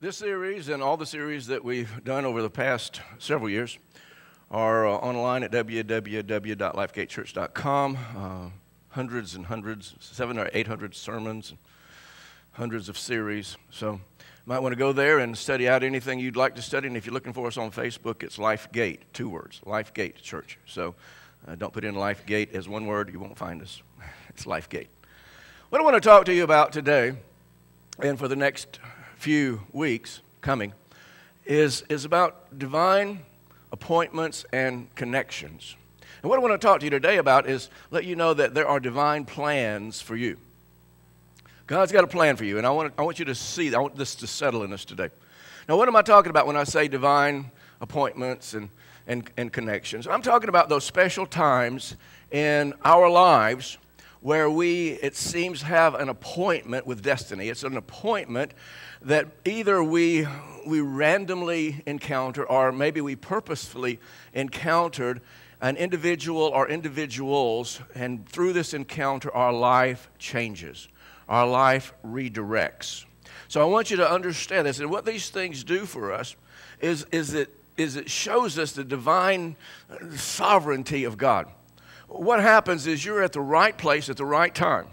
This series and all the series that we've done over the past several years are online at www.lifegatechurch.com. Hundreds and hundreds, 700 or 800 sermons, hundreds of series. So you might want to go there and study out anything you'd like to study. And if you're looking for us on Facebook, it's LifeGate, 2 words, LifeGate Church. So don't put in LifeGate as one word, you won't find us. It's LifeGate. What I want to talk to you about today and for the next few weeks coming is about divine appointments and connections. And what I want to talk to you today about is let you know that there are divine plans for you. God's got a plan for you, and I want you to see, I want this to settle in us today. Now, what am I talking about when I say divine appointments and connections? I'm talking about those special times in our lives where we, it seems, have an appointment with destiny. It's an appointment that either we randomly encounter or maybe we purposefully encountered an individual or individuals, and through this encounter our life changes, our life redirects. So I want you to understand this, and what these things do for us is it shows us the divine sovereignty of God. What happens is you're at the right place at the right time.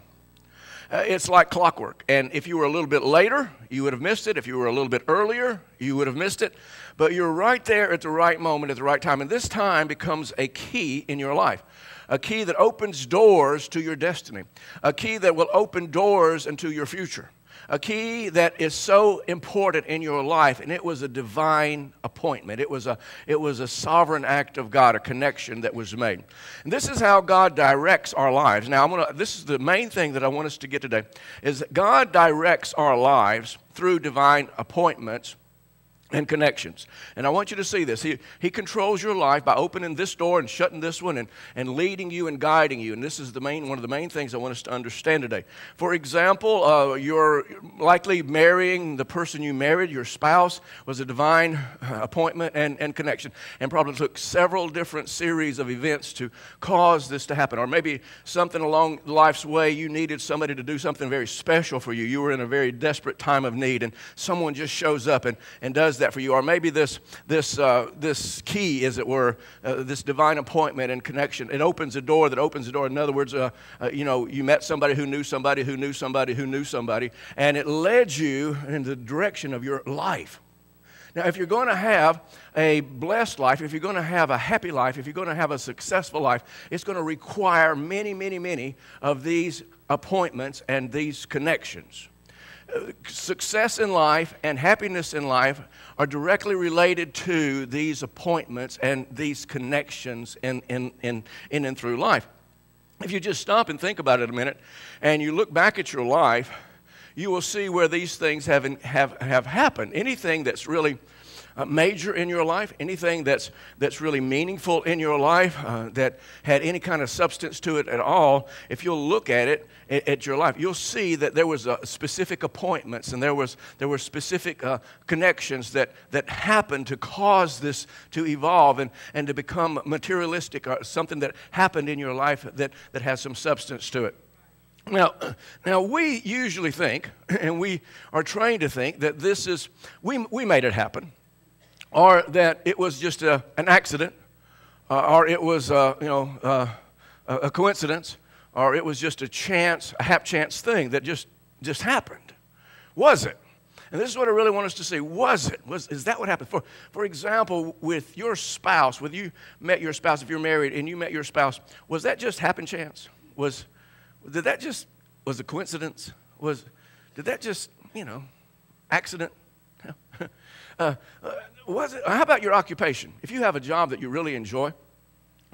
It's like clockwork, and if you were a little bit later, you would have missed it. If you were a little bit earlier, you would have missed it. But you're right there at the right moment at the right time, and this time becomes a key in your life, a key that opens doors to your destiny, a key that will open doors into your future, a key that is so important in your life, and it was a divine appointment. It was a sovereign act of God, a connection that was made. And this is how God directs our lives. Now, this is the main thing that I want us to get today, is that God directs our lives through divine appointments and connections. And I want you to see this. He controls your life by opening this door and shutting this one and leading you and guiding you. And this is one of the main things I want us to understand today. For example, you're likely marrying the person you married. Your spouse was a divine appointment and connection, and probably took several different series of events to cause this to happen. Or maybe something along life's way, you needed somebody to do something very special for you. You were in a very desperate time of need, and someone just shows up and does that for you. Or maybe this key, as it were, this divine appointment and connection, it opens a door that opens a door. In other words, you met somebody who knew somebody who knew somebody who knew somebody, and it led you in the direction of your life. Now, if you're going to have a blessed life, if you're going to have a happy life, if you're going to have a successful life, it's going to require many, many, many of these appointments and these connections. Success in life and happiness in life are directly related to these appointments and these connections in and through life. If you just stop and think about it a minute and you look back at your life, you will see where these things have happened. Anything that's really major in your life, anything that's really meaningful in your life, that had any kind of substance to it at all, if you'll look at it, at your life, you'll see that there was specific appointments and there were specific connections that happened to cause this to evolve and to become materialistic, or something that happened in your life that has some substance to it. Now we usually think, and we are trained to think, that we made it happen, or that it was just an accident, or it was a coincidence, or it was just a hap-chance thing that just happened. Was it? And this is what I really want us to see. Was it? Is that what happened? For example, with your spouse, when you met your spouse, if you're married and you met your spouse, was that just happen chance? Was a coincidence? Did that just, accident? Was it? How about your occupation? If you have a job that you really enjoy,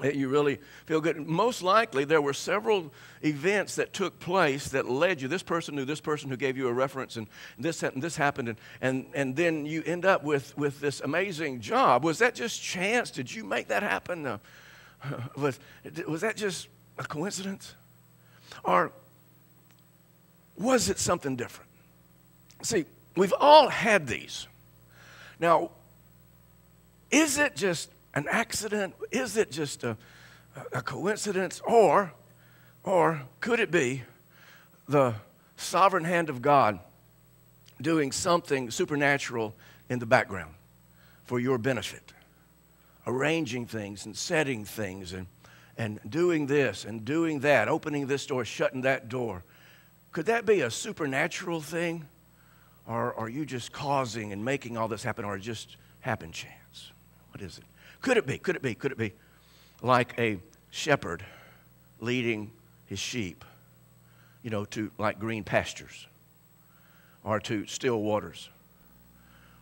that you really feel good, most likely there were several events that took place that led you. This person knew this person who gave you a reference, and this happened, and then you end up with this amazing job. Was that just chance? Did you make that happen? Was that just a coincidence? Or was it something different? See, we've all had these. Now, is it just an accident? Is it just a coincidence? Or could it be the sovereign hand of God doing something supernatural in the background for your benefit, arranging things and setting things and doing this and doing that, opening this door, shutting that door. Could that be a supernatural thing? Or are you just causing and making all this happen, or just happen chance? What is it? Could it be? Could it be? Could it be like a shepherd leading his sheep, to like green pastures, or to still waters,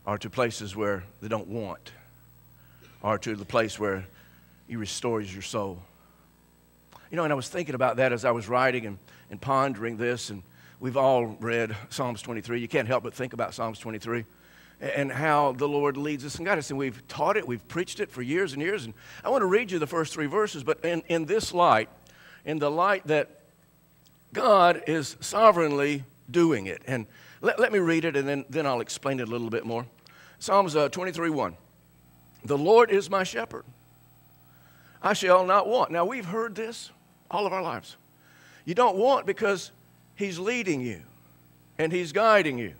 or to places where they don't want, or to the place where he restores your soul? And I was thinking about that as I was writing and pondering this, and we've all read Psalms 23. You can't help but think about Psalms 23 and how the Lord leads us and guides us. And we've taught it, we've preached it for years and years. And I want to read you the first 3 verses, but in this light, in the light that God is sovereignly doing it. And let me read it, and then I'll explain it a little bit more. Psalms 23:1. The Lord is my shepherd. I shall not want. Now, we've heard this all of our lives. You don't want because He's leading you, and He's guiding you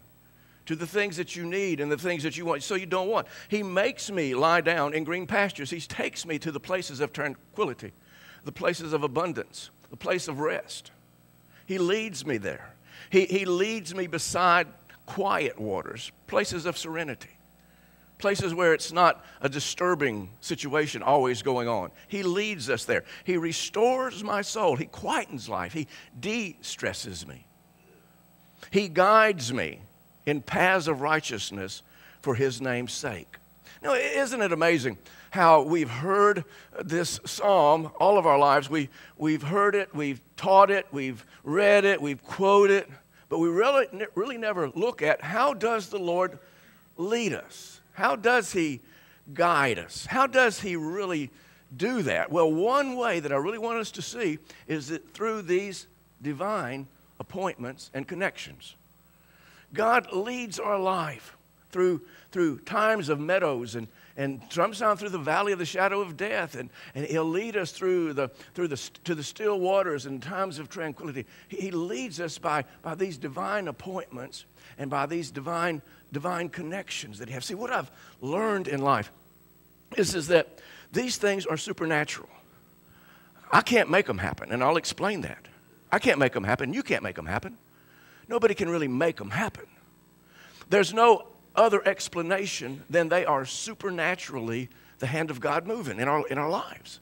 to the things that you need and the things that you want, so you don't want. He makes me lie down in green pastures. He takes me to the places of tranquility, the places of abundance, the place of rest. He leads me there. He leads me beside quiet waters, places of serenity, places where it's not a disturbing situation always going on. He leads us there. He restores my soul. He quietens life. He de-stresses me. He guides me in paths of righteousness for His name's sake. Now, isn't it amazing how we've heard this psalm all of our lives? We've heard it, we've taught it, we've read it, we've quoted it, but we really never look at how does the Lord lead us? How does He guide us? How does He really do that? Well, one way that I really want us to see is that through these divine appointments and connections. God leads our life through times of meadows and sometimes through the valley of the shadow of death, and He'll lead us to the still waters in times of tranquility. He leads us by these divine appointments and by these divine connections that He has. See, what I've learned in life is that these things are supernatural. I can't make them happen, and I'll explain that. I can't make them happen. You can't make them happen. Nobody can really make them happen. There's no other explanation than they are supernaturally the hand of God moving in our lives.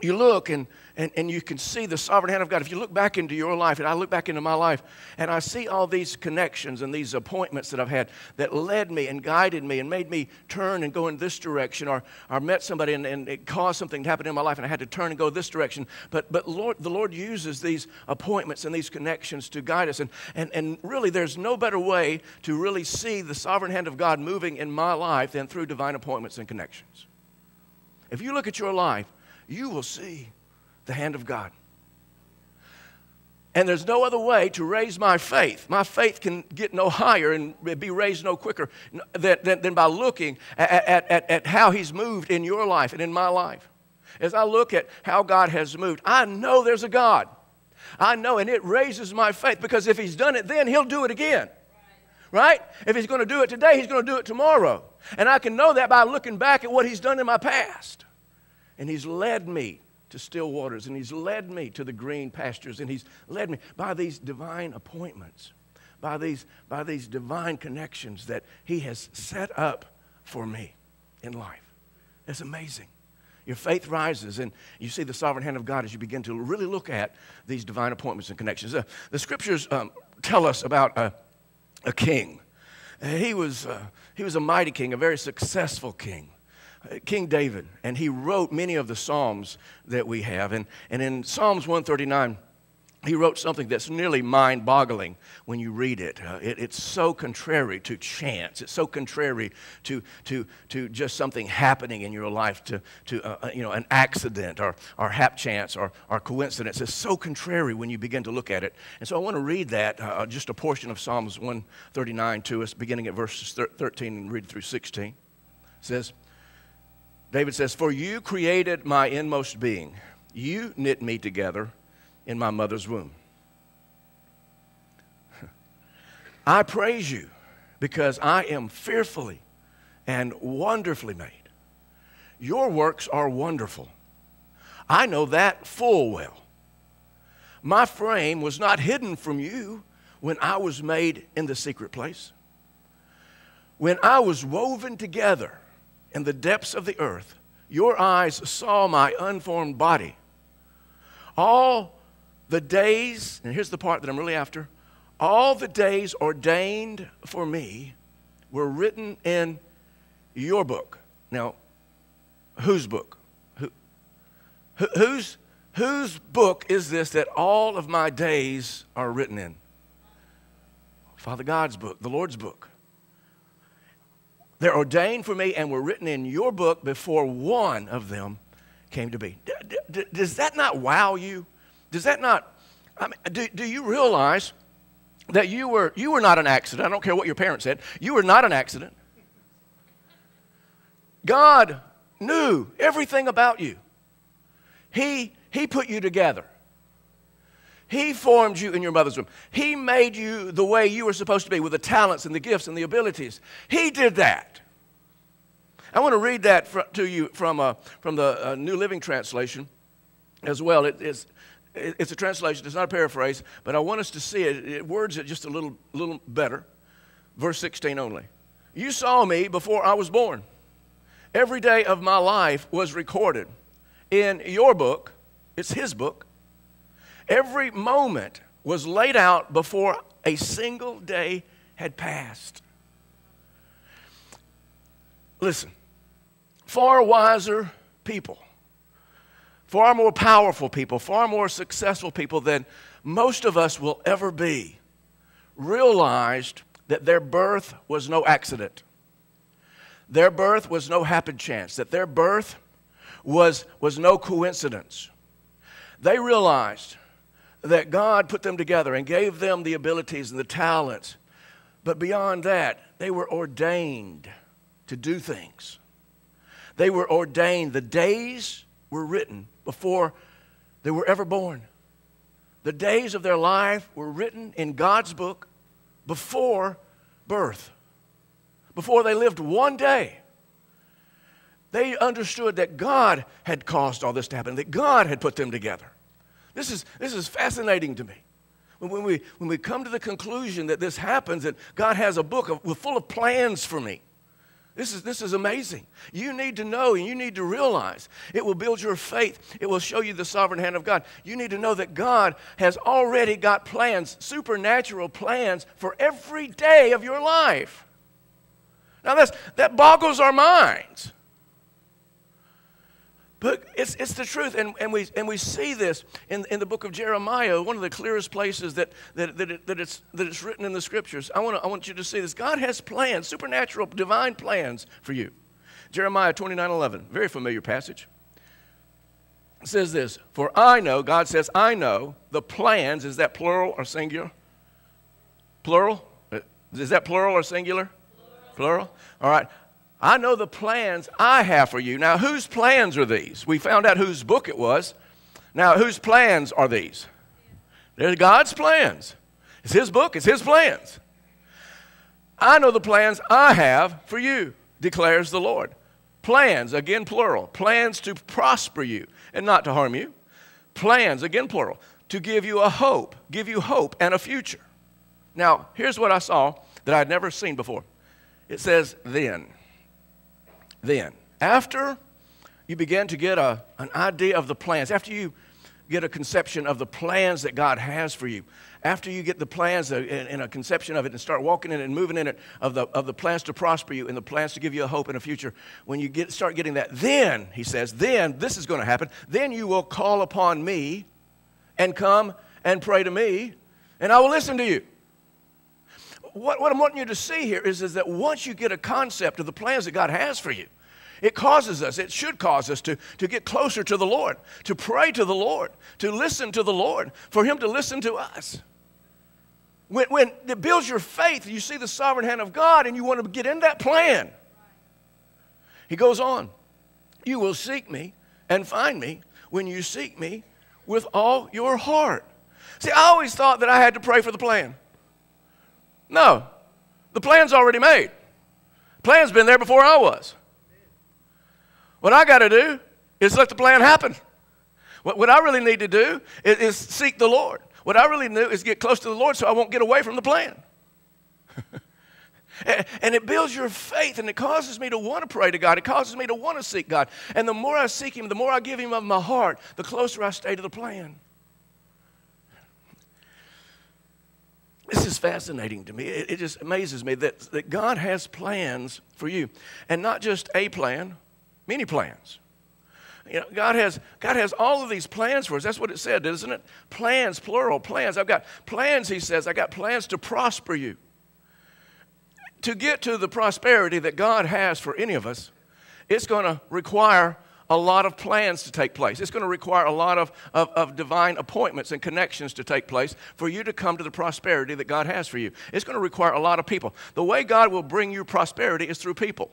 You look and you can see the sovereign hand of God. If you look back into your life, and I look back into my life, and I see all these connections and these appointments that I've had that led me and guided me and made me turn and go in this direction, or met somebody and it caused something to happen in my life and I had to turn and go this direction. But the Lord uses these appointments and these connections to guide us. And really there's no better way to really see the sovereign hand of God moving in my life than through divine appointments and connections. If you look at your life, you will see the hand of God. And there's no other way to raise my faith. My faith can get no higher and be raised no quicker than by looking at how He's moved in your life and in my life. As I look at how God has moved, I know there's a God. I know, and it raises my faith, because if He's done it then, He'll do it again. Right? If He's going to do it today, He's going to do it tomorrow. And I can know that by looking back at what He's done in my past. And He's led me to still waters, and He's led me to the green pastures, and He's led me by these divine appointments, by these divine connections that He has set up for me in life. It's amazing. Your faith rises, and you see the sovereign hand of God as you begin to really look at these divine appointments and connections. The Scriptures tell us about a king. He was a mighty king, a very successful king. King David, and he wrote many of the Psalms that we have. And in Psalms 139, he wrote something that's nearly mind-boggling when you read it. It's so contrary to chance. It's so contrary to just something happening in your life, to an accident or hap chance or coincidence. It's so contrary when you begin to look at it. And so I want to read that, just a portion of Psalms 139 to us, beginning at verses 13 and read through 16. It says, David says, "For you created my inmost being. You knit me together in my mother's womb. I praise you because I am fearfully and wonderfully made. Your works are wonderful. I know that full well. My frame was not hidden from you when I was made in the secret place. When I was woven together in the depths of the earth, your eyes saw my unformed body. All the days, and here's the part that I'm really after, all the days ordained for me were written in your book. Now, whose book? Whose book is this that all of my days are written in? Father God's book, the Lord's book. They're ordained for me and were written in your book before one of them came to be. Does that not wow you? Does that not, I mean, do you realize that you were not an accident? I don't care what your parents said. You were not an accident. God knew everything about you. He put you together. He formed you in your mother's womb. He made you the way you were supposed to be with the talents and the gifts and the abilities. He did that. I want to read that to you from the New Living Translation as well. It's a translation. It's not a paraphrase, but I want us to see it. It words it just a little better. Verse 16 only. You saw me before I was born. Every day of my life was recorded in your book. It's his book. Every moment was laid out before a single day had passed. Listen, far wiser people, far more powerful people, far more successful people than most of us will ever be, realized that their birth was no accident. Their birth was no happen chance, that their birth was no coincidence. They realized that God put them together and gave them the abilities and the talents. But beyond that, they were ordained to do things. They were ordained. The days were written before they were ever born. The days of their life were written in God's book before birth. Before they lived one day. They understood that God had caused all this to happen, that God had put them together. This is fascinating to me. When we come to the conclusion that this happens, that God has a book full of plans for me. This is amazing. You need to know and you need to realize. It will build your faith. It will show you the sovereign hand of God. You need to know that God has already got plans, supernatural plans for every day of your life. Now that boggles our minds. But it's the truth, and we see this in the book of Jeremiah, one of the clearest places that it's written in the Scriptures. I want you to see this. God has plans, supernatural, divine plans for you. Jeremiah 29:11, very familiar passage. It says this: For I know, God says, I know the plans. Is that plural or singular? Plural? Is that plural or singular? Plural. All right. I know the plans I have for you. Now, whose plans are these? We found out whose book it was. Now, whose plans are these? They're God's plans. It's his book. It's his plans. I know the plans I have for you, declares the Lord. Plans, again plural. Plans to prosper you and not to harm you. Plans, again plural, to give you hope and a future. Now, here's what I saw that I'd never seen before. It says, then, after you begin to get an idea of the plans, after you get a conception of the plans that God has for you, after you get the plans and a conception of it and start walking in it and moving in it, of the plans to prosper you and the plans to give you a hope and a future, when you start getting that, then, he says, then this is going to happen. Then you will call upon me and come and pray to me, and I will listen to you. What I'm wanting you to see here is that once you get a concept of the plans that God has for you, it should cause us to get closer to the Lord, to pray to the Lord, to listen to the Lord, for him to listen to us. When it builds your faith, you see the sovereign hand of God and you want to get in that plan. He goes on, you will seek me and find me when you seek me with all your heart. See, I always thought that I had to pray for the plan. No. The plan's already made. The plan's been there before I was. What I got to do is let the plan happen. What I really need to do is seek the Lord. What I really do is get close to the Lord so I won't get away from the plan. And it builds your faith, and it causes me to want to pray to God. It causes me to want to seek God. And the more I seek Him, the more I give Him of my heart, the closer I stay to the plan. This is fascinating to me. It just amazes me that God has plans for you. And not just a plan, many plans. You know, God has all of these plans for us. That's what it said, isn't it? Plans, plural, plans. I've got plans, He says. I got plans to prosper you. To get to the prosperity that God has for any of us, it's going to require a lot of plans to take place. It's going to require a lot of divine appointments and connections to take place for you to come to the prosperity that God has for you. It's going to require a lot of people. The way God will bring you prosperity is through people.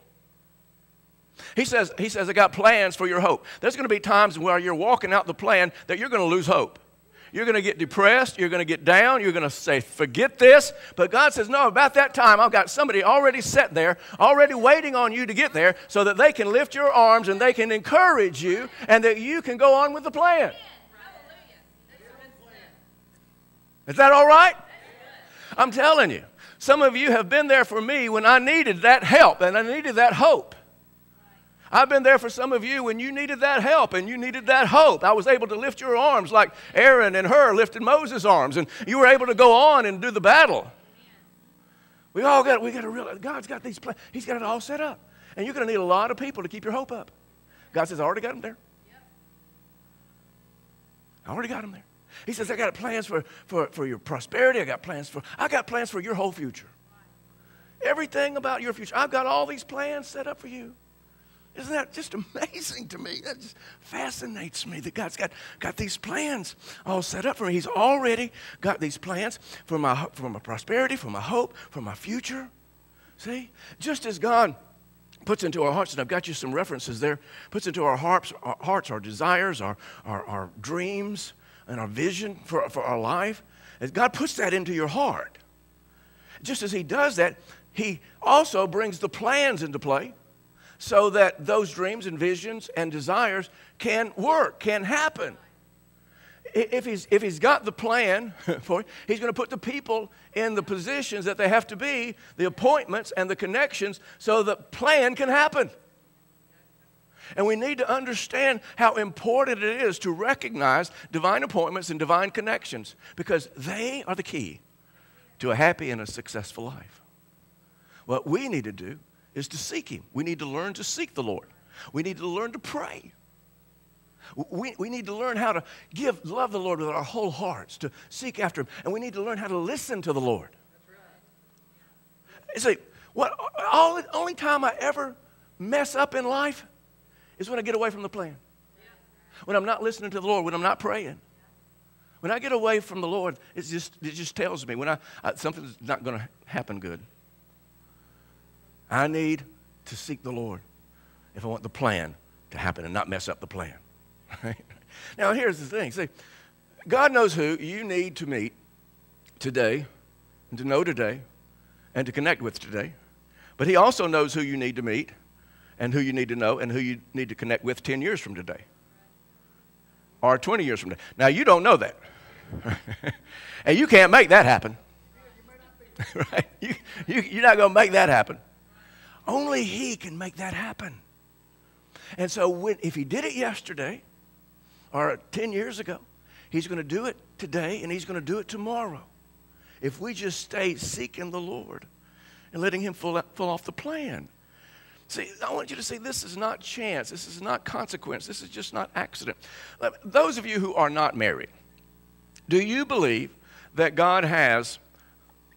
He says, I got plans for your hope. There's going to be times where you're walking out the plan that you're going to lose hope. You're going to get depressed. You're going to get down. You're going to say, forget this. But God says, no, about that time, I've got somebody already set there, already waiting on you to get there so that they can lift your arms and they can encourage you and that you can go on with the plan. Is that all right? I'm telling you, some of you have been there for me when I needed that help and I needed that hope. I've been there for some of you when you needed that help and you needed that hope. I was able to lift your arms like Aaron and Hur lifted Moses' arms, and you were able to go on and do the battle. We got to realize God's got these plans. He's got it all set up. And you're going to need a lot of people to keep your hope up. God says, I already got them there. I already got them there. He says, I got plans for your prosperity. I got plans for your whole future. Everything about your future. I've got all these plans set up for you. Isn't that just amazing to me? That just fascinates me that God's got these plans all set up for me. He's already got these plans for my prosperity, for my hope, for my future. See? Just as God puts into our hearts, and I've got you some references there, puts into our hearts our desires, our dreams, and our vision for our life. As God puts that into your heart, just as He does that, He also brings the plans into play, so that those dreams and visions and desires can work, can happen. If he's got the plan for it, He's going to put the people in the positions that they have to be, the appointments and the connections, so the plan can happen. And we need to understand how important it is to recognize divine appointments and divine connections, because they are the key to a happy and a successful life. What we need to do is to seek Him. We need to learn to seek the Lord. We need to learn to pray. We need to learn how to love the Lord with our whole hearts, to seek after Him. And we need to learn how to listen to the Lord. You see, only time I ever mess up in life is when I get away from the plan. When I'm not listening to the Lord, when I'm not praying. When I get away from the Lord, it just tells me when something's not going to happen good. I need to seek the Lord if I want the plan to happen and not mess up the plan. Right? Now, here's the thing. See, God knows who you need to meet today and to know today and to connect with today. But He also knows who you need to meet and who you need to know and who you need to connect with 10 years from today or 20 years from today. Now, you don't know that. And you can't make that happen. Right? You're not going to make that happen. Only He can make that happen. And so if He did it yesterday or 10 years ago, He's going to do it today and He's going to do it tomorrow. If we just stay seeking the Lord and letting Him fill off the plan. See, I want you to see this is not chance. This is not consequence. This is just not accident. Those of you who are not married, do you believe that God has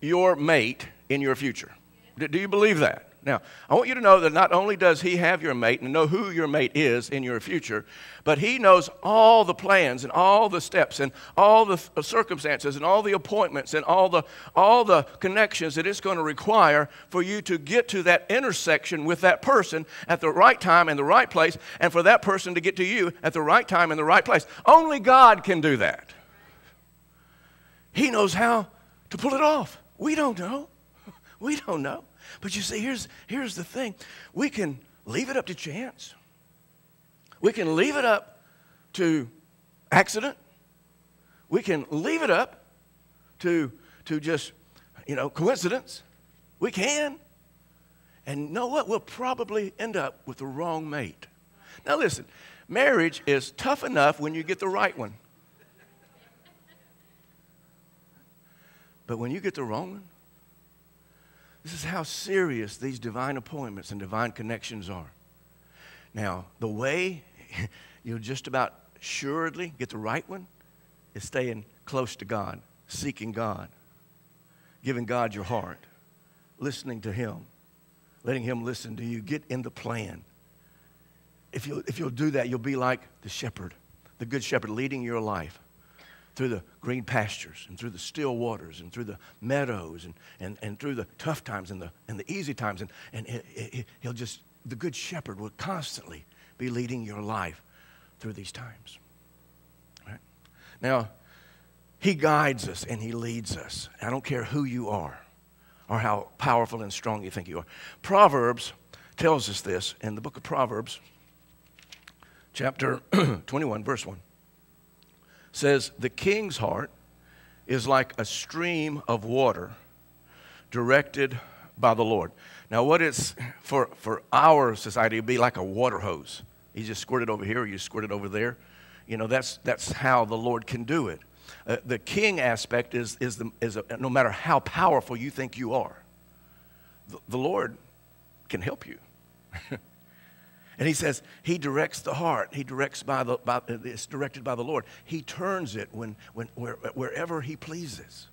your mate in your future? Do you believe that? Now, I want you to know that not only does He have your mate and know who your mate is in your future, but He knows all the plans and all the steps and all the circumstances and all the appointments and all the connections that it's going to require for you to get to that intersection with that person at the right time and the right place, and for that person to get to you at the right time and the right place. Only God can do that. He knows how to pull it off. We don't know. We don't know. But you see, here's the thing. We can leave it up to chance. We can leave it up to accident. We can leave it up to just, coincidence. We can. And you know what? We'll probably end up with the wrong mate. Now listen, marriage is tough enough when you get the right one. But when you get the wrong one, this is how serious these divine appointments and divine connections are. Now, the way you'll just about assuredly get the right one is staying close to God, seeking God, giving God your heart, listening to Him, letting Him listen to you. Get in the plan. If you'll do that, you'll be like the shepherd, the good shepherd leading your life through the green pastures and through the still waters and through the meadows and through the tough times and the easy times. And he'll just, the good shepherd will constantly be leading your life through these times. Right? Now, He guides us and He leads us. I don't care who you are or how powerful and strong you think you are. Proverbs tells us this in the book of Proverbs, chapter 21, verse 1. Says, the king's heart is like a stream of water directed by the Lord. Now, what it's for our society, it'd be like a water hose. You just squirt it over here or you squirt it over there. That's how the Lord can do it. The king aspect is no matter how powerful you think you are, the Lord can help you. And He says He directs the heart. He directs it's directed by the Lord. He turns it wherever He pleases.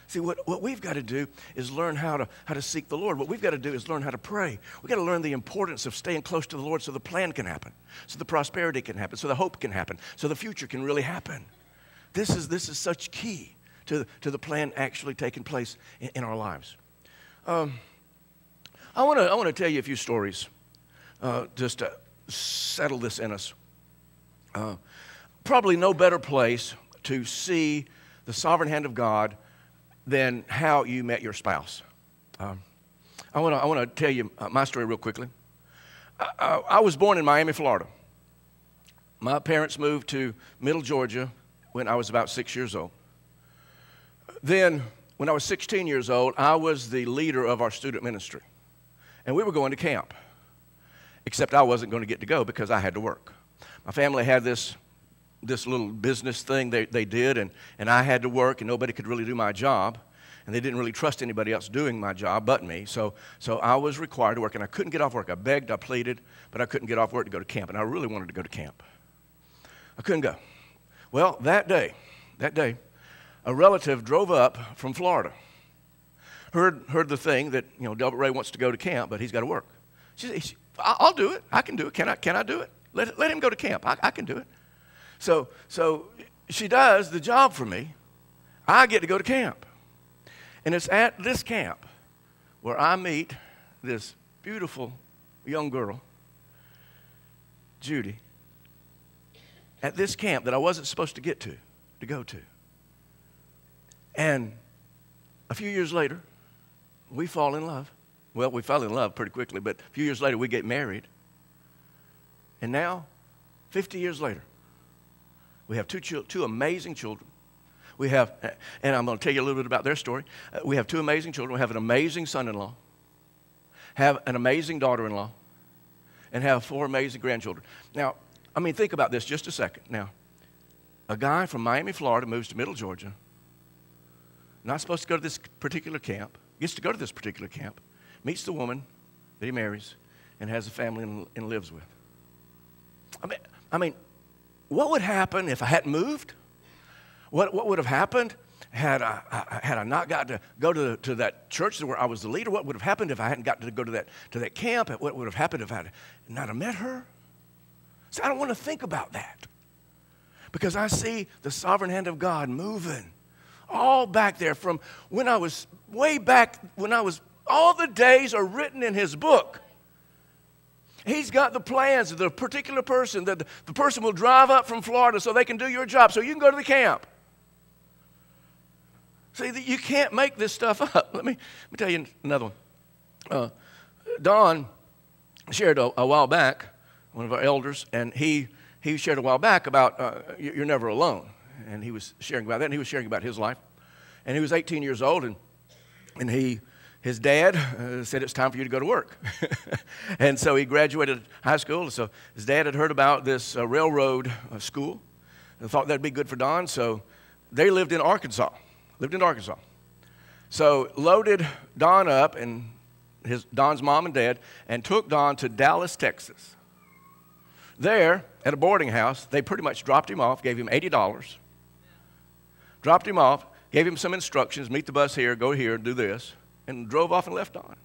See, what we've got to do is learn how to seek the Lord. What we've got to do is learn how to pray. We've got to learn the importance of staying close to the Lord so the plan can happen, so the prosperity can happen, so the hope can happen, so the future can really happen. This is such key to the plan actually taking place in our lives. I want to tell you a few stories just to settle this in us. Probably no better place to see the sovereign hand of God than how you met your spouse. I want to tell you my story real quickly. I was born in Miami, Florida. My parents moved to Middle Georgia when I was about 6 years old. Then, when I was 16 years old, I was the leader of our student ministry. And we were going to camp. Except I wasn't going to get to go because I had to work. My family had this little business thing they did, and I had to work, and nobody could really do my job. And they didn't really trust anybody else doing my job but me. So I was required to work, and I couldn't get off work. I begged, I pleaded, but I couldn't get off work to go to camp. And I really wanted to go to camp. I couldn't go. Well, that day, a relative drove up from Florida. Heard the thing that, Delbert Ray wants to go to camp, but he's got to work. She said, I'll do it. I can do it. Can I do it? Let him go to camp. I can do it. So she does the job for me. I get to go to camp. And it's at this camp where I meet this beautiful young girl, Judy, at this camp that I wasn't supposed to go to. And a few years later, we fall in love. Well, we fell in love pretty quickly, but a few years later, we get married. And now, 50 years later, we have two amazing children. We have, and I'm going to tell you a little bit about their story. We have two amazing children. We have an amazing son-in-law, have an amazing daughter-in-law, and have 4 amazing grandchildren. Now, think about this just a second. Now, a guy from Miami, Florida moves to Middle Georgia, not supposed to go to this particular camp, gets to go to this particular camp, meets the woman that he marries, and has a family and lives with. What would happen if I hadn't moved? What would have happened had I not got to go to that church where I was the leader? What would have happened if I hadn't got to go to that camp? What would have happened if I had not have met her? So I don't want to think about that, because I see the sovereign hand of God moving all back there from when I was way back, all the days are written in His book. He's got the plans of the particular person, that the person will drive up from Florida so they can do your job, so you can go to the camp. See, you can't make this stuff up. Let me tell you another one. Don shared a while back, one of our elders, and he shared a while back about you're never alone. And he was sharing about that, and he was sharing about his life. And he was 18 years old, and his dad said it's time for you to go to work. And so he graduated high school. So his dad had heard about this railroad school and thought that'd be good for Don. So they lived in Arkansas. So loaded Don up and Don's mom and dad and took Don to Dallas, Texas. There, at a boarding house, they pretty much dropped him off, gave him $80, dropped him off, gave him some instructions, meet the bus here, go here, do this, and drove off and left Don.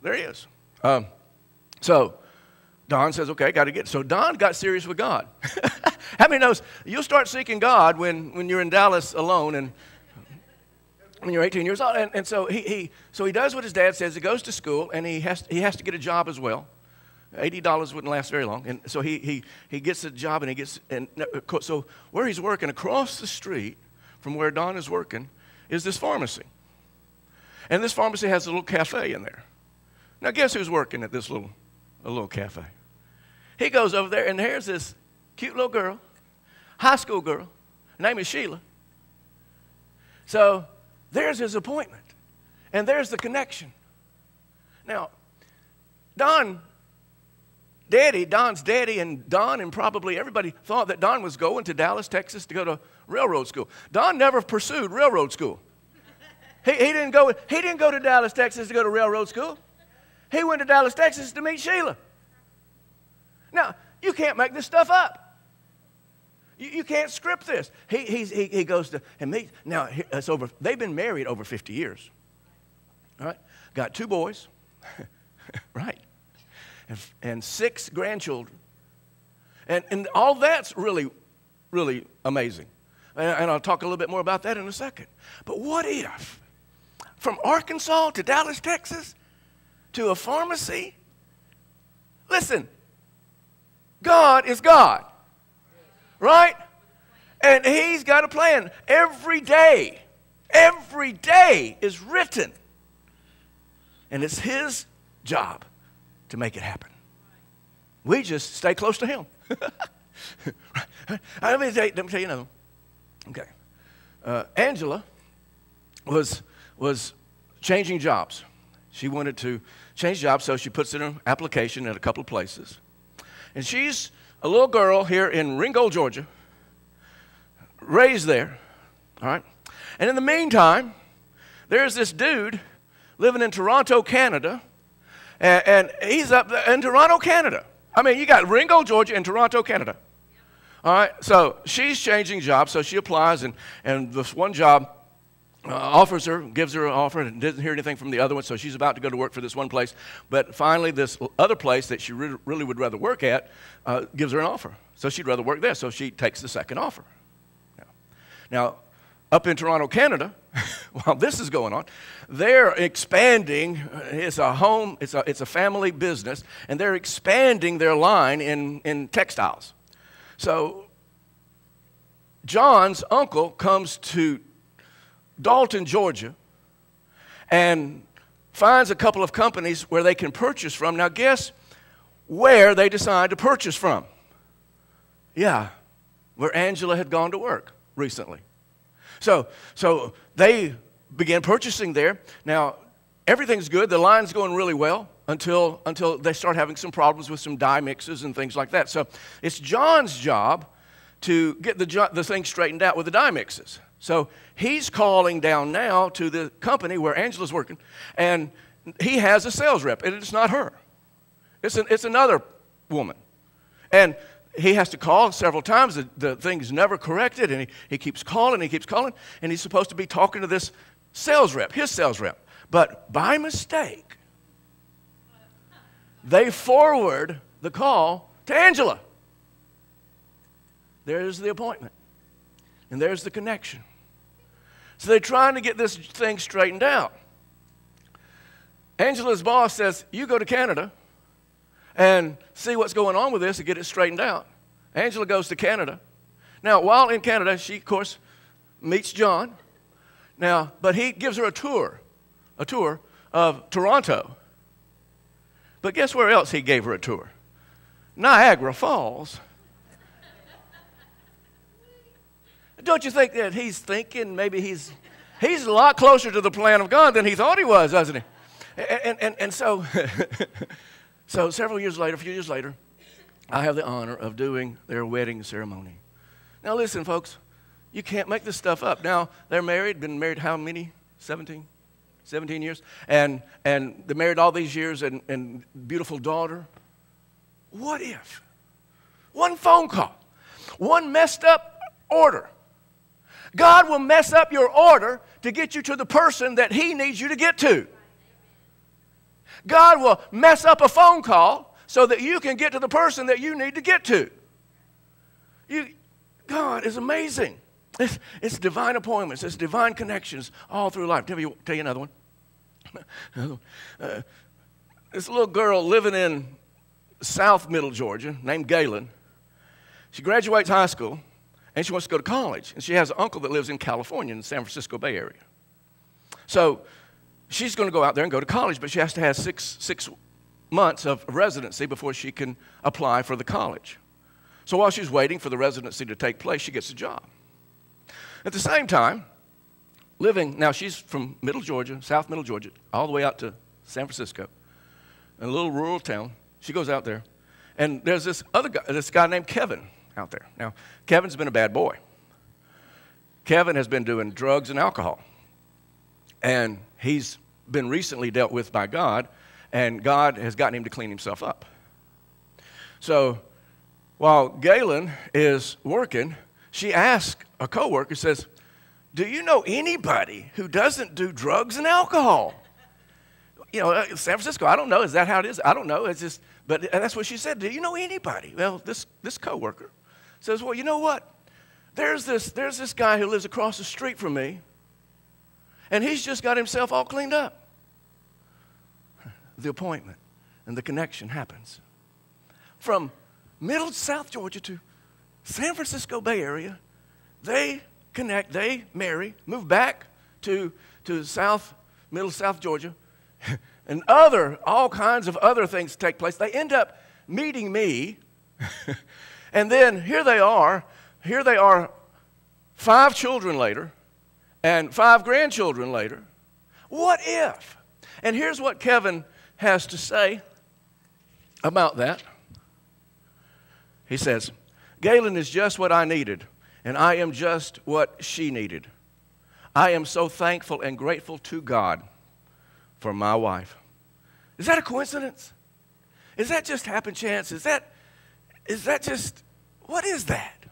There he is. So Don says, okay, got to get. So Don got serious with God. How many knows you'll start seeking God when you're in Dallas alone and when you're 18 years old? And so he does what his dad says. He goes to school, and he has to get a job as well. $80 wouldn't last very long. And so he gets a job, so where he's working across the street from where Don is working is this pharmacy. And this pharmacy has a little cafe in there. Now guess who's working at this little cafe? He goes over there, and there's this cute little girl, high school girl. Her name is Sheila. So there's his appointment, and there's the connection. Now, Don's daddy, and Don and probably everybody thought that Don was going to Dallas, Texas to go to railroad school. Don never pursued railroad school. He didn't go to Dallas, Texas to go to railroad school. He went to Dallas, Texas to meet Sheila. Now, you can't make this stuff up. You can't script this. He goes to and meet. Now, they've been married over 50 years. All right? Got 2 boys. Right? And 6 grandchildren. And all that's really, really amazing. And I'll talk a little bit more about that in a second. But what if, from Arkansas to Dallas, Texas, to a pharmacy, listen, God is God, right? And He's got a plan. Every day is written. And it's His job to make it happen. We just stay close to Him. Let me tell you another one. Okay. Angela was changing jobs. She wanted to change jobs, so she puts in an application at a couple of places. And she's a little girl here in Ringgold, Georgia, raised there, all right? And in the meantime, there's this dude living in Toronto, Canada, and he's up there in Toronto, Canada. I mean, you got Ringgold, Georgia, and Toronto, Canada. All right, so she's changing jobs, so she applies, and this one job gives her an offer, and doesn't hear anything from the other one, so she's about to go to work for this one place. But finally, this other place that she really would rather work at gives her an offer. So she'd rather work there, so she takes the second offer. Now, up in Toronto, Canada, while this is going on, they're expanding. It's a family business, and they're expanding their line in textiles. So John's uncle comes to Dalton, Georgia, and finds a couple of companies where they can purchase from. Now, guess where they decide to purchase from? Yeah, where Angela had gone to work recently. So they began purchasing there. Now, everything's good. The line's going really well until they start having some problems with some dye mixes and things like that. So it's John's job to get the thing straightened out with the dye mixes. So he's calling down now to the company where Angela's working, and he has a sales rep, and it's not her. It's another woman. And he has to call several times. The thing's never corrected, and he keeps calling, and he's supposed to be talking to this sales rep, his sales rep. But by mistake, they forward the call to Angela. There's the appointment, and there's the connection. So they're trying to get this thing straightened out. Angela's boss says, you go to Canada and see what's going on with this and get it straightened out. Angela goes to Canada. Now, while in Canada, she, of course, meets John, Now, but he gives her a tour of Toronto. But guess where else he gave her a tour? Niagara Falls. Don't you think that he's thinking maybe he's a lot closer to the plan of God than he thought he was, doesn't he? And so, so a few years later, I have the honor of doing their wedding ceremony. Now listen, folks, you can't make this stuff up. Now, they're married, been married how many? 17 years. And they're married all these years and beautiful daughter. What if one phone call, one messed up order, God will mess up your order to get you to the person that he needs you to get to. God will mess up a phone call so that you can get to the person that you need to get to. God is amazing. It's divine appointments. It's divine connections all through life. Tell you another one. This little girl living in South Middle Georgia named Galen. She graduates high school, and she wants to go to college. And she has an uncle that lives in California in the San Francisco Bay Area. So she's going to go out there and go to college, but she has to have six months of residency before she can apply for the college. So while she's waiting for the residency to take place, she gets a job. At the same time, now she's from Middle Georgia, South Middle Georgia, all the way out to San Francisco, in a little rural town. She goes out there, and there's this guy named Kevin out there. Now, Kevin's been a bad boy. Kevin has been doing drugs and alcohol, and he's been recently dealt with by God, and God has gotten him to clean himself up. So while Galen is working, she asks a coworker, says, "Do you know anybody who doesn't do drugs and alcohol?" You know, San Francisco, I don't know. Is that how it is? I don't know. It's just, but that's what she said. Do you know anybody? Well, this coworker says, "Well, you know what? There's this guy who lives across the street from me, and he's just got himself all cleaned up." The appointment and the connection happens. From Middle South Georgia to San Francisco Bay Area, they connect, they marry, move back to Middle South Georgia, and all kinds of other things take place. They end up meeting me, and then here they are 5 children later, and 5 grandchildren later. What if? And here's what Kevin has to say about that. He says, "Galen is just what I needed, and I am just what she needed. I am so thankful and grateful to God for my wife." Is that a coincidence? Is that just happen chance? Is that just, what is that?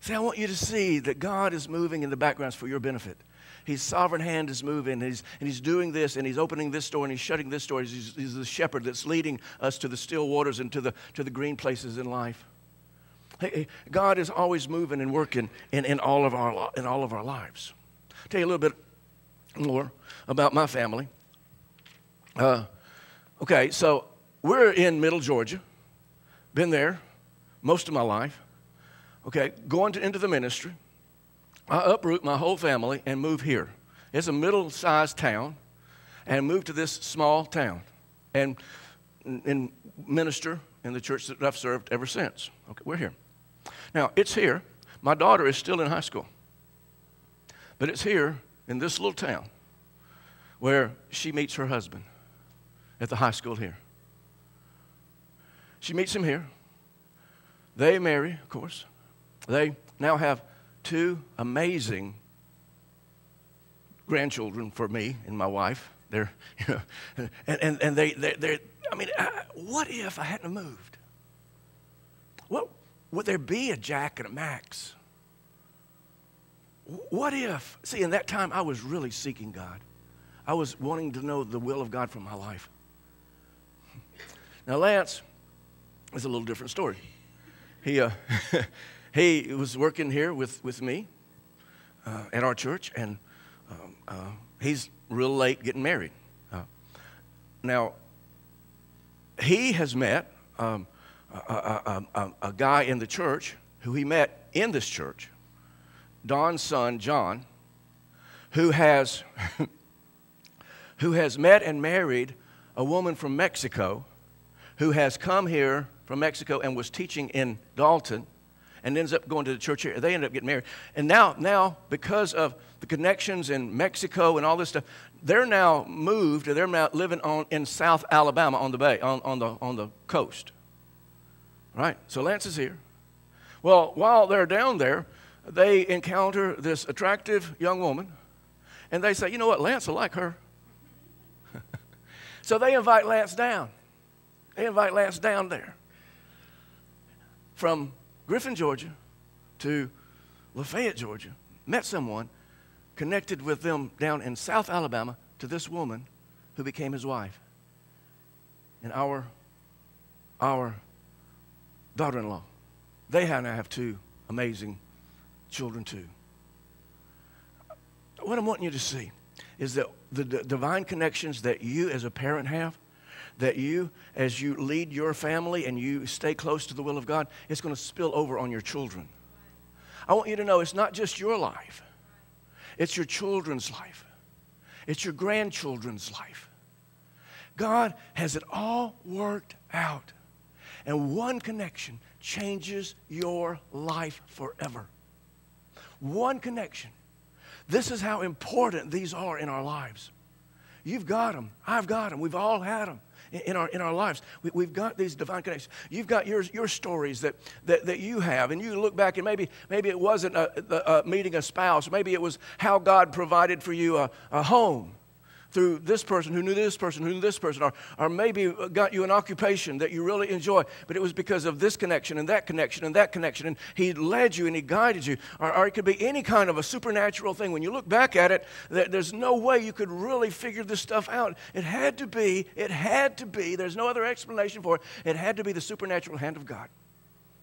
See, I want you to see that God is moving in the backgrounds for your benefit. His sovereign hand is moving, and he's doing this, and he's opening this door, and he's shutting this door. He's the shepherd that's leading us to the still waters and to the green places in life. Hey, God is always moving and working in all of our lives. I'll tell you a little bit more about my family. Okay, so we're in Middle Georgia. Been there most of my life. Okay, going into the ministry. I uproot my whole family and move here. It's a middle-sized town, and move to this small town and minister in the church that I've served ever since. Okay, we're here. Now, it's here. My daughter is still in high school, but it's here in this little town where she meets her husband at the high school here. She meets him here. They marry, of course. They now have 2 amazing grandchildren for me and my wife. They're, and they. I mean, what if I hadn't moved? What would there be a Jack and a Max? What if? See, in that time, I was really seeking God. I was wanting to know the will of God for my life. Now, Lance is a little different story. He was working here with me at our church, and he's real late getting married. Now, he has met a guy in the church who he met in this church, Don's son, John, who has met and married a woman from Mexico who has come here from Mexico and was teaching in Dalton and ends up going to the church here. They ended up getting married. And now because of the connections in Mexico and all this stuff, they're now moved, they're now living in South Alabama on the bay, on the coast. Right? So Lance is here. Well, while they're down there, they encounter this attractive young woman, and they say, you know what, Lance will like her. So they invite Lance down. They invite Lance down there. From Griffin, Georgia to Lafayette, Georgia, met someone, connected with them down in South Alabama to this woman who became his wife. And our daughter-in-law. They now have two amazing children too. What I'm wanting you to see is that the divine connections that you as a parent have, that you, as you lead your family and you stay close to the will of God, it's going to spill over on your children. I want you to know it's not just your life. It's your children's life. It's your grandchildren's life. God has it all worked out. And one connection changes your life forever. One connection. This is how important these are in our lives. You've got them. I've got them. We've all had them in our lives. We've got these divine connections. You've got your stories that you have, and you look back and maybe it wasn't meeting a spouse. Maybe it was how God provided for you a home through this person who knew this person who knew this person, or maybe got you an occupation that you really enjoy, but it was because of this connection and that connection and that connection, and he led you and he guided you, or it could be any kind of a supernatural thing. When you look back at it, there's no way you could really figure this stuff out. It had to be, there's no other explanation for it, it had to be the supernatural hand of God.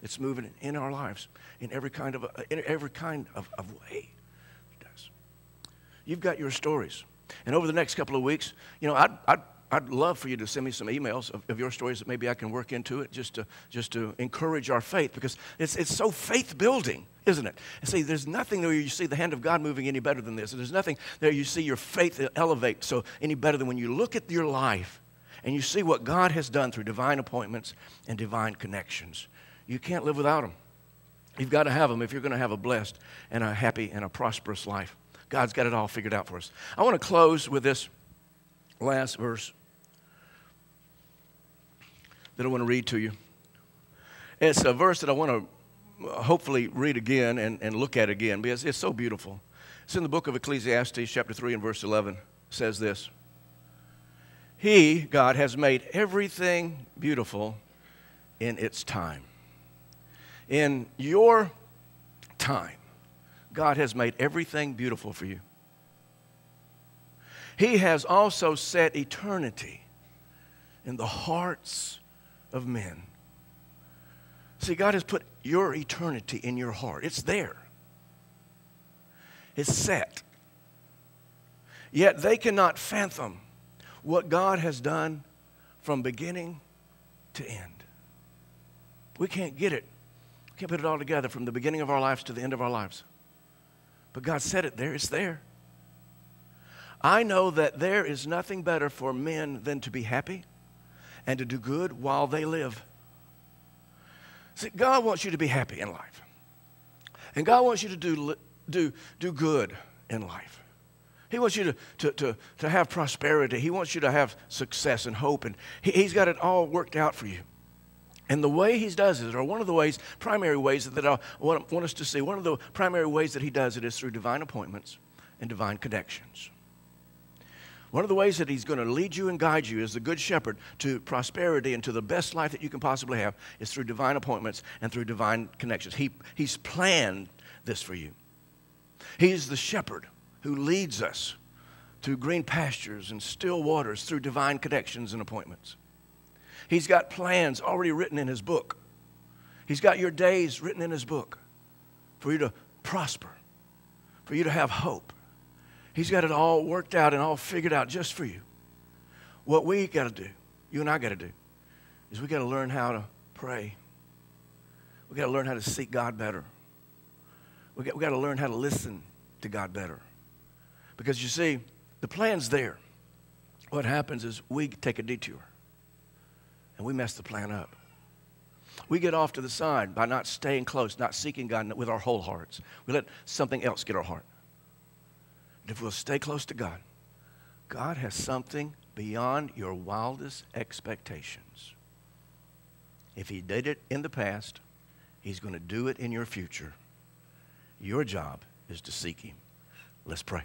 It's moving in our lives in every kind of way. It does. You've got your stories. And over the next couple of weeks, you know, I'd love for you to send me some emails of your stories that maybe I can work into it just to encourage our faith, because it's so faith building, isn't it? And see, there's nothing where you see the hand of God moving any better than this. And there's nothing there you see your faith elevate so any better than when you look at your life and you see what God has done through divine appointments and divine connections. You can't live without them. You've got to have them if you're going to have a blessed and a happy and a prosperous life. God's got it all figured out for us. I want to close with this last verse that I want to read to you. It's a verse that I want to hopefully read again and look at again because it's so beautiful. It's in the book of Ecclesiastes, chapter 3 and verse 11. It says this: He, God, has made everything beautiful in its time. In your time, God has made everything beautiful for you. He has also set eternity in the hearts of men. See, God has put your eternity in your heart. It's there. It's set. Yet they cannot fathom what God has done from beginning to end. We can't get it. We can't put it all together from the beginning of our lives to the end of our lives. But God said it there. It's there. I know that there is nothing better for men than to be happy and to do good while they live. See, God wants you to be happy in life. And God wants you to do good in life. He wants you to have prosperity. He wants you to have success and hope. And He's got it all worked out for you. And the way He does it, or one of the ways, primary ways that I want us to see, one of the primary ways that He does it is through divine appointments and divine connections. One of the ways that He's going to lead you and guide you as the good shepherd to prosperity and to the best life that you can possibly have is through divine appointments and through divine connections. He's planned this for you. He's the shepherd who leads us to green pastures and still waters through divine connections and appointments. He's got plans already written in His book. He's got your days written in His book for you to prosper, for you to have hope. He's got it all worked out and all figured out just for you. What we got to do, you and I got to do, is we got to learn how to pray. We got to learn how to seek God better. We got to learn how to listen to God better. Because you see, the plan's there. What happens is we take a detour and we mess the plan up. We get off to the side by not staying close, not seeking God with our whole hearts. We let something else get our heart. And if we'll stay close to God, God has something beyond your wildest expectations. If he did it in the past, he's going to do it in your future. Your job is to seek him. Let's pray.